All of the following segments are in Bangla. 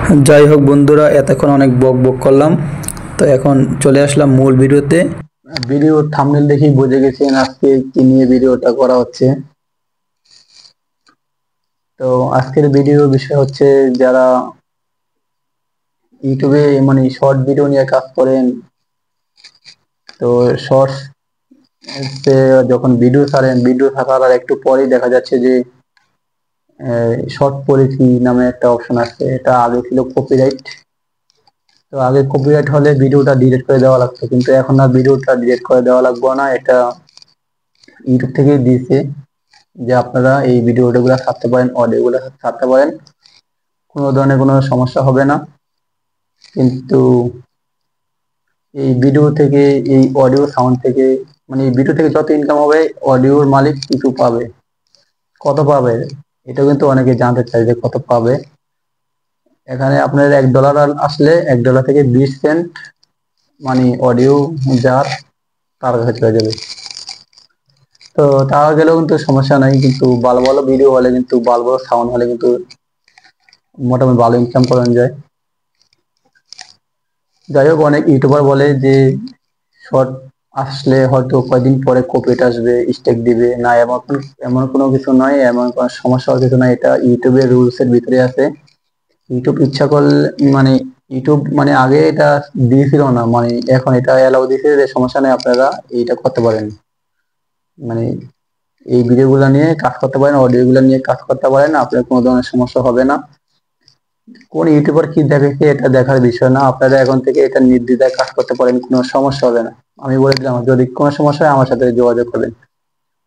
যাই হোক বন্ধুরা, এতক্ষণ অনেক বক বক করলাম। তো এখন চলে আসলাম মূল ভিডিওতে। ভিডিওর থাম্বনেল দেখেই বুঝে গেছেন আজকে কি নিয়ে ভিডিওটা করা হচ্ছে। তো আজকের ভিডিও বিষয় হচ্ছে, যারা ইউটিউবে মানে শর্ট ভিডিও নিয়ে কাজ করেন, তো শর্টস যখন ভিডিও ছাড়েন, ভিডিও থাকার একটু পরেই দেখা যাচ্ছে যে শর্ট পলিসি নামে একটা অপশন আছে। এটা আগে ছিল কপিরাইট। তো আগে কপিরাইট হলে ভিডিওটা ডিলিট করে দেওয়া লাগতো, কিন্তু এখন আর ভিডিওটা ডিলিট করে দেওয়া লাগবে না। এটা ইউটিউব থেকে দিয়েছে যে আপনারা এই ভিডিওগুলো ছাড়তে পারেন, অডিওগুলো ছাড়তে পারেন, কোনো ধরনের কোনো সমস্যা হবে না। কিন্তু এই ভিডিও থেকে, এই অডিও সাউন্ড থেকে, মানে এই ভিডিও থেকে যত ইনকাম হবে, অডিওর মালিক কিছু পাবে। কত পাবে এটা কিন্তু অনেকে জানতে চায় যে কত পাবে। এখানে আপনার $1 আসলে $1 থেকে 20 সেন্ট মানে অডিও যার তার কাছে চলে যাবে। তো তা গেলেও কিন্তু সমস্যা নাই, কিন্তু ভালো ভালো ভিডিও হলে, কিন্তু ভালো ভালো সাউন্ড হলে কিন্তু মোটামুটি ভালো ইনকাম করা যায়। যাই হোক, অনেক ইউটিউবার বলে যে শর্ট আসলে হয়তো কয়েকদিন পরে কপিরাইট আসবে, স্ট্রাইক দিবে না। এমন কোনো কিছু নয়, এমন কোনো সমস্যা কিছু নয়। এটা ইউটিউবের রুলস এর ভিতরে আছে। ইউটিউব ইচ্ছা করলে, মানে ইউটিউব মানে আগে এটা দিয়েছিল না, মানে এখন এটা অ্যালাউ দিয়েছে যে সমস্যা নেই, আপনারা এইটা করতে পারেন। মানে এই ভিডিওগুলো নিয়ে কাজ করতে পারেন, অডিওগুলো নিয়ে কাজ করতে পারেন, আপনার কোনো ধরনের সমস্যা হবে না। কোন ইউটিউবার কি দেখেছে এটা দেখার বিষয় না, আপনারা এখন থেকে এটা নির্দ্বিধায় কাজ করতে পারেন, কোনো সমস্যা হবে না। আমি বলে দিলাম, যদি কোনো সমস্যা হয় আমার সাথে যোগাযোগ করবেন।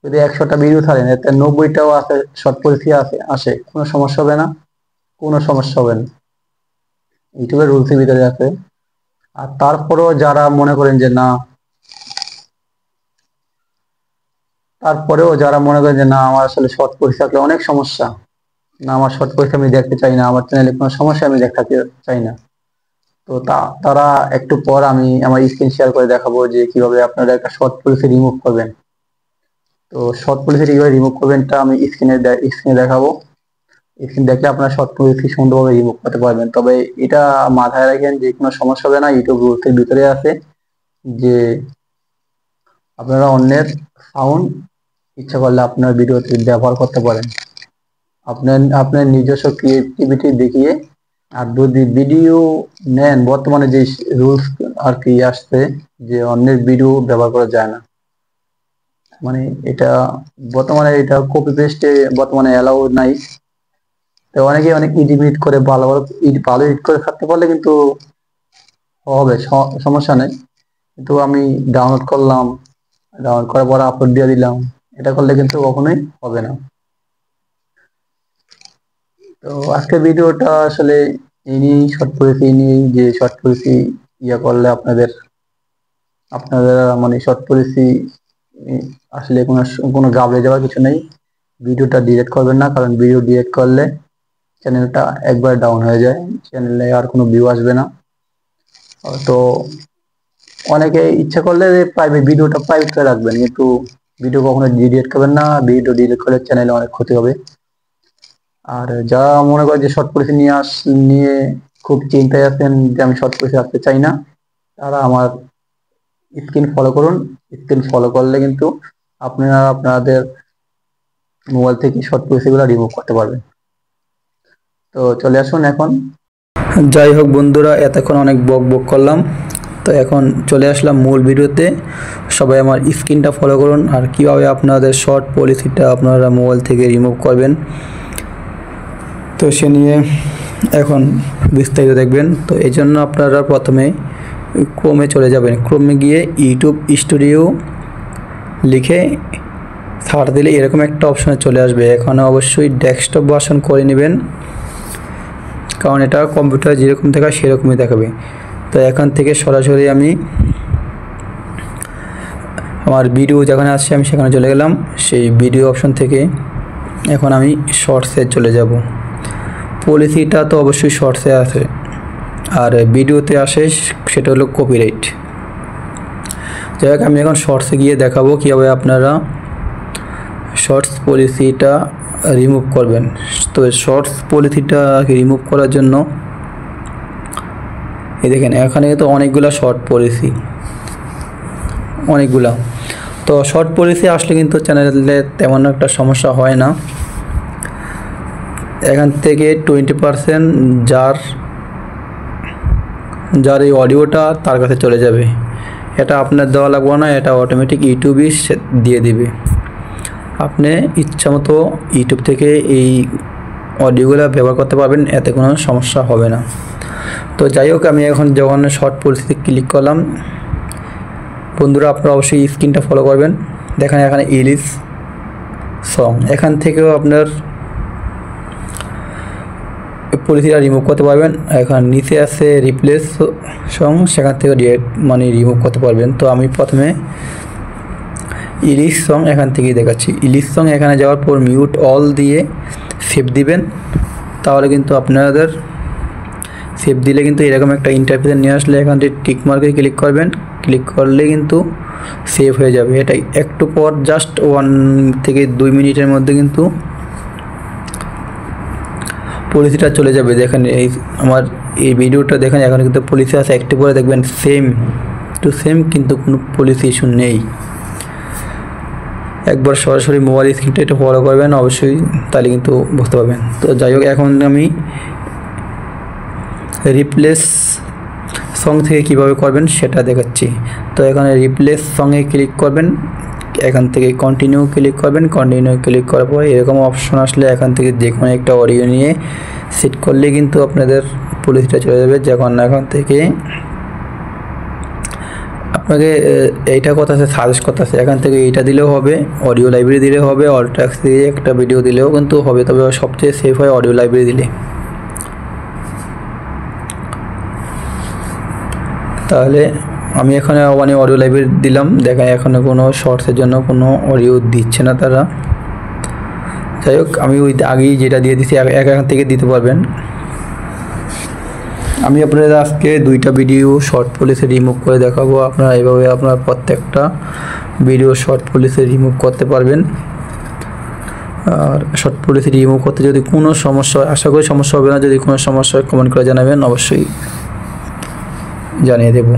যদি 100টা ভিডিও ছাড়েন, এতে 90টাও আছে শর্ট পরিস্থিতি আসে, কোনো সমস্যা হবে না, কোনো সমস্যা হবে না। ইউটিউবের রুলসের ভিতরে আছে। আর তারপরেও যারা মনে করেন যে না, আমার আসলে শর্ট পরিস্থিতি থাকলে অনেক সমস্যা, না আমার শর্ট পরিস্থিতি আমি দেখতে চাই না, আমার চ্যানেলে কোনো সমস্যা আমি দেখাতে চাই না, তো তারা একটু পর আমি আমার স্ক্রিন শেয়ার করে দেখাবো যে কিভাবে আপনারা একটা শর্ট পলিসি রিমুভ করবেন। তো শর্ট পলিসি কিভাবে রিমুভ করবেন তা আমি স্ক্রিনে দেখাবো। স্ক্রিন দেখলে আপনারা শর্ট পলিসি সুন্দরভাবে রিমুভ করতে পারবেন। তবে এটা মাথায় রাখেন যে কোনো সমস্যা হবে না, ইউটিউব রুলস এর ভিতরে আছে যে আপনারা অন্যের সাউন্ড ইচ্ছা করলে আপনার ভিডিওতে ব্যবহার করতে পারেন, আপনার নিজস্ব ক্রিয়েটিভিটি দেখিয়ে। আর যদি ভিডিও নেন, বর্তমানে যে রুলস আর কি আসছে যে অন্যের ভিডিও ব্যবহার করা যায় না, মানে এটা বর্তমানে এটা কপি পেস্টে বর্তমানে অ্যালাউ নাই। তো অনেকে অনেক এডিট করে ভালো ভালো এডিট করে থাকতে পারলে কিন্তু হবে, সমস্যা নেই। কিন্তু আমি ডাউনলোড করলাম, ডাউনলোড করার পর আপলোড দিয়ে দিলাম, এটা করলে কিন্তু কখনোই হবে না। তো আজকের ভিডিওটা আসলে ইনি শর্ট পলিসি নিয়ে, যে শর্ট পলিসি করলে আপনাদের মানে শর্ট পলিসি আসলে কোনো গাবড়ে যাওয়ার কিছু নেই। ভিডিওটা ডিলিট করবেন না, কারণ ভিডিও ডিলিট করলে চ্যানেলটা একবার ডাউন হয়ে যায়, চ্যানেলে আর কোনো ভিউ আসবে না। তো অনেকে ইচ্ছা করলে ভিডিওটা প্রাইভেট করে রাখবেন, কিন্তু ভিডিও কখনো ডিলিট করবেন না। ভিডিও ডিলিট করলে চ্যানেলে অনেক ক্ষতি হবে। আর যারা মনে করে যে শর্ট পলিসি নিয়ে খুব চিন্তায় আছেন যে আমি শর্ট পলিসি আসতে চাই না, তারা আমার স্ক্রিন ফলো করুন। স্ক্রিন ফলো করলে কিন্তু আপনারা আপনাদের মোবাইল থেকে শর্ট পলিসিগুলো রিমুভ করতে পারবেন। তো চলে আসুন এখন। যাই হোক বন্ধুরা, এতক্ষণ অনেক বক বক করলাম। তো এখন চলে আসলাম মূল ভিডিওতে। সবাই আমার স্ক্রিনটা ফলো করুন, আর কিভাবে আপনাদের শর্ট পলিসিটা আপনারা মোবাইল থেকে রিমুভ করবেন, তো সে নিয়ে এখন বিস্তারিত দেখবেন। তো এই জন্য আপনারা প্রথমে ক্রোমে চলে যাবেন। ক্রোমে গিয়ে ইউটিউব স্টুডিও লিখে সার্চ দিলে এরকম একটা অপশনে চলে আসবে। এখানে অবশ্যই ডেস্কটপ ভার্সন করে নেবেন, কারণ এটা কম্পিউটার যেরকম দেখায় সেরকমই দেখাবে। তো এখান থেকে সরাসরি আমি আমার ভিডিও যেখানে আসছে আমি সেখানে চলে গেলাম। সেই ভিডিও অপশন থেকে এখন আমি শর্টসে চলে যাব। পলিসিটা তো অবশ্যই শর্টসে আছে, আর ভিডিওতে আসে সেটা হলো কপিরাইট। যাই হোক, আমি এখন শর্টসে গিয়ে দেখাবো কীভাবে আপনারা শর্টস পলিসিটা রিমুভ করবেন। তো শর্টস পলিসিটা রিমুভ করার জন্য এই দেখেন এখানে তো অনেকগুলো শর্ট পড়েছি, অনেকগুলা। তো শর্ট পলিসি আসলে কিন্তু চ্যানেলে তেমন একটা সমস্যা হয় না। এখান থেকে 20% যার এই অডিওটা তার কাছে চলে যাবে, এটা আপনার দেওয়া লাগবে না, এটা অটোমেটিক ইউটিউবই দিয়ে দিবে। আপনি ইচ্ছামতো ইউটিউব থেকে এই অডিওগুলো ব্যবহার করতে পারবেন, এতে কোনো সমস্যা হবে না। তো যাই হোক, আমি এখন যখন শর্ট পলিসিতে ক্লিক করলাম, বন্ধুরা আপনারা অবশ্যই স্ক্রিনটা ফলো করবেন। দেখেন এখানে ইলিশ সং, এখান থেকেও আপনার পলিসিটা রিমুভ করতে পারবেন। এখন নিচে আছে রিপ্লেস সং, সেখান থেকে ডিরেক্ট মানে রিমুভ করতে পারবেন। তো আমি প্রথমে ইলিশ সং এখান থেকেই দেখাচ্ছি। ইলিশ সং এখানে যাওয়ার পর মিউট অল দিয়ে সেভ দিবেন, তাহলে কিন্তু আপনাদের সেভ দিলে কিন্তু এরকম একটা ইন্টারফেস নিয়ে আসলে এখান থেকে টিক মার্কে ক্লিক করবেন, ক্লিক করলে কিন্তু সেভ হয়ে যাবে। এটা একটু পর জাস্ট 1 থেকে 2 মিনিটের মধ্যে কিন্তু পলিসিটা চলে যাবে। দেখেন এই আমার এই ভিডিওটা দেখেন, এখন কিন্তু পলিসি আছে, একটু পরে দেখবেন সেম টু সেম কিন্তু কোনো পলিসি ইস্যু নেই। একবার সরাসরি মোবাইল স্ক্রিনটা একটু ফলো করবেন অবশ্যই, তাহলে কিন্তু বুঝতে পারবেন। তো যাই হোক, এখন আমি রিপ্লেস সং থেকে কিভাবে করবেন সেটা দেখাচ্ছি। তো এখানে রিপ্লেস সঙ্গে ক্লিক করবেন, এখান থেকে কন্টিনিউ ক্লিক করবেন। কন্টিনিউ ক্লিক করার পর এরকম অপশন আসলে এখান থেকে যে কোনো একটা অডিও নিয়ে সেট করলে কিন্তু আপনাদের পলিসিটা চলে যাবে। যখন এখান থেকে আপনাকে এইটা কথা আছে, সাজেস্ট করতে আছে, এখান থেকে এইটা দিলেও হবে, অডিও লাইব্রেরি দিলেও হবে, অল ট্র্যাক্স দিয়ে একটা ভিডিও দিলেও কিন্তু হবে, তবে সবচেয়ে সেফ হয় অডিও লাইব্রেরি দিলে। তাহলে আমি এখানে মানে অডিও লাইব্রেরি দিলাম, দেখেন এখানে কোনো শর্টসের জন্য কোনো অডিও দিচ্ছে না তারা। যাই হোক, আমি ওই আগেই যেটা দিয়ে দিচ্ছি এখান থেকে দিতে পারবেন। আমি আপনাদের আজকে 2টা ভিডিও শর্ট পলিসি রিমুভ করে দেখাবো। আপনারা এইভাবে আপনার প্রত্যেকটা ভিডিও শর্ট পলিসি রিমুভ করতে পারবেন। আর শর্ট পলিসি রিমুভ করতে যদি কোনো সমস্যা হয়, আশা করি সমস্যা হবে না, যদি কোনো সমস্যা হয় কমেন্ট করে জানাবেন, অবশ্যই জানিয়ে দেব।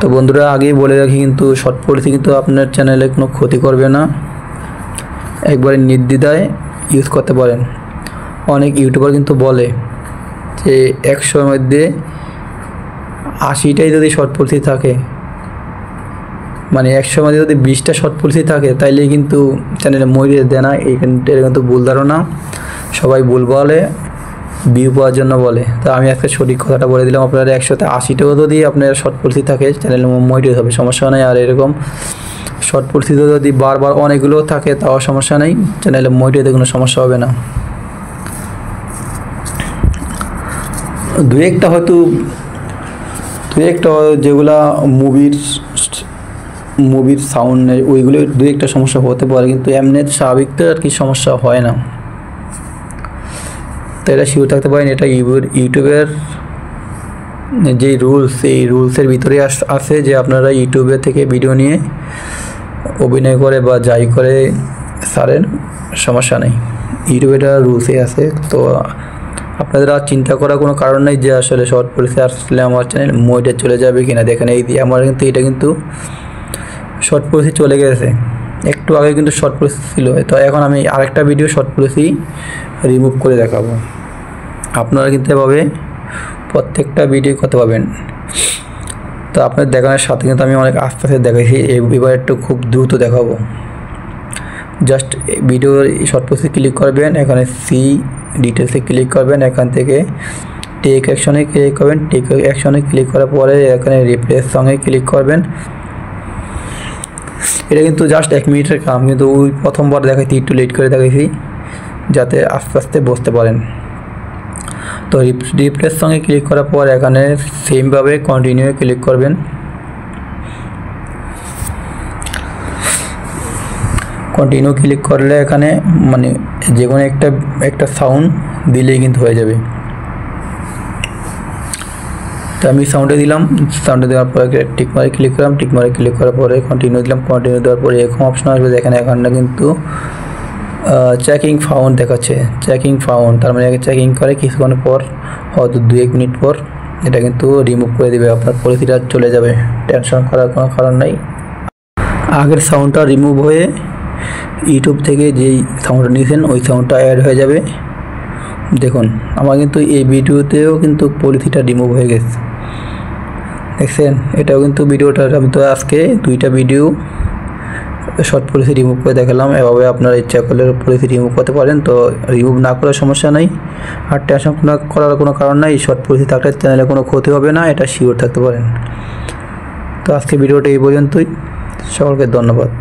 তো বন্ধুরা, আগেই বলে রাখি কিন্তু শর্ট পলিসি কিন্তু আপনার চ্যানেলে কোনো ক্ষতি করবে না, একবারে নির্দ্বিধায় ইউজ করতে পারেন। অনেক ইউটিউবার কিন্তু বলে যে 100-এর মধ্যে 80টাই যদি শর্ট পলিসি থাকে, মানে 100-এর মধ্যে যদি 20টা শর্ট পলিসি থাকে, তাইলে কিন্তু চ্যানেলে মরিয়ে দেয় না। এটা কিন্তু ভুল ধারণা, সবাই ভুল বলে, ভিউ পাওয়ার জন্য বলে। তো আমি আজকে সঠিক কথাটা বলে দিলাম। আপনারা 100তে 80টাও যদি আপনার শর্ট পলিসি থাকে, চ্যানেলে মরিয়ে হবে, সমস্যা নেই। আর এরকম শর্ট পলিসি যদি বারবার অনেকগুলো থাকে, তাও সমস্যা নেই, চ্যানেলে মরিয়েতে কোনো সমস্যা হবে না। দু একটা যেগুলা মুভির সাউন্ড নেই, ওইগুলো দু একটা সমস্যা হতে পারে, কিন্তু এমনি স্বাভাবিক তো আর কি সমস্যা হয় না। তো এটা শিওর থাকতে পারেন, এটা ইউটিউবের যে রুলস, এই রুলসের ভিতরে আছে যে আপনারা ইউটিউবে থেকে ভিডিও নিয়ে অভিনয় করে বা যাই করে ছাড়েন, সমস্যা নেই, ইউটিউবের রুলসে আছে। তো আপনাদের আর চিন্তা করার কোনো কারণ নেই যে আসলে শর্ট পলিসি আসলে আমার চ্যানেল মইটা চলে যাবে কিনা। দেখেন এই দিয়ে আমার কিন্তু এটা কিন্তু শর্ট পলিসি চলে গেছে, একটু আগে কিন্তু শর্ট পলিসি ছিল। তো এখন আমি আরেকটা ভিডিও শর্ট পলিসি রিমুভ করে দেখাবো। আপনারা কিন্তু এভাবে প্রত্যেকটা ভিডিও করতে পারবেন। তো আপনার দেখানোর সাথে কিন্তু আমি অনেক আস্তে আস্তে দেখাইছি, এবার একটু খুব দ্রুত দেখাবো। জাস্ট ভিডিওর শর্ট পলিসি ক্লিক করবেন, এখানে সি ডিটেলসে ক্লিক করবেন, এখান থেকে টেক অ্যাকশনে ক্লিক করবেন। টেক অ্যাকশনে ক্লিক করার পরে এখানে রিপ্লেস সঙ্গে ক্লিক করবেন। এটা কিন্তু জাস্ট 1 মিনিটের কাম, কিন্তু ওই প্রথমবার দেখাইছি একটু লেট করে দেখাইছি, যাতে আস্তে আস্তে বুঝতে পারেন। তো রিপ্লেস সঙ্গে ক্লিক করার পর এখানে সেমভাবে কন্টিনিউ ক্লিক করবেন। কন্টিনিউ ক্লিক করলে এখানে মানে যে কোনো একটা সাউন্ড দিলেই কিন্তু হয়ে যাবে। তো আমি সাউন্ডে দিলাম, সাউন্ডে দেওয়ার পরে টিক মারে ক্লিক করলাম, টিক মারে ক্লিক করার পরে কন্টিনিউ দিলাম। কন্টিনিউ দেওয়ার পরে এরকম অপশন আসবে, দেখেন এখানটা কিন্তু চেকিং ফাউন্ড দেখাচ্ছে, চেকিং ফাউন্ড, তার মানে চেকিং করে কিছুক্ষণ পর, হয়তো 2-1 মিনিট পর এটা কিন্তু রিমুভ করে দেবে, আপনার পলিসিটা চলে যাবে, টেনশন করার কোনো কারণ নাই। আগের সাউন্ডটা রিমুভ হয়ে ইউটিউব থেকে যেই সাউন্ডটা নিয়েছেন ওই সাউন্ডটা অ্যাড হয়ে যাবে। দেখুন আমার কিন্তু এই ভিডিওতেও কিন্তু পলিসিটা রিমুভ হয়ে গেছে, দেখছেন? এটাও কিন্তু ভিডিওটা আমি তো আজকে 2টা ভিডিও শর্ট পলিসি রিমুভ করে দেখালাম। এভাবে আপনারা ইচ্ছা করলে পলিসি রিমুভ করতে পারেন, তো রিমুভ না করার সমস্যা নাই, আর টেনশন করার কোনো কারণ নাই। শর্ট পলিসি থাকলে চ্যানেলে কোনো ক্ষতি হবে না, এটা শিওর থাকতে পারেন। তো আজকে ভিডিওটা এই পর্যন্তই, সকলকে ধন্যবাদ।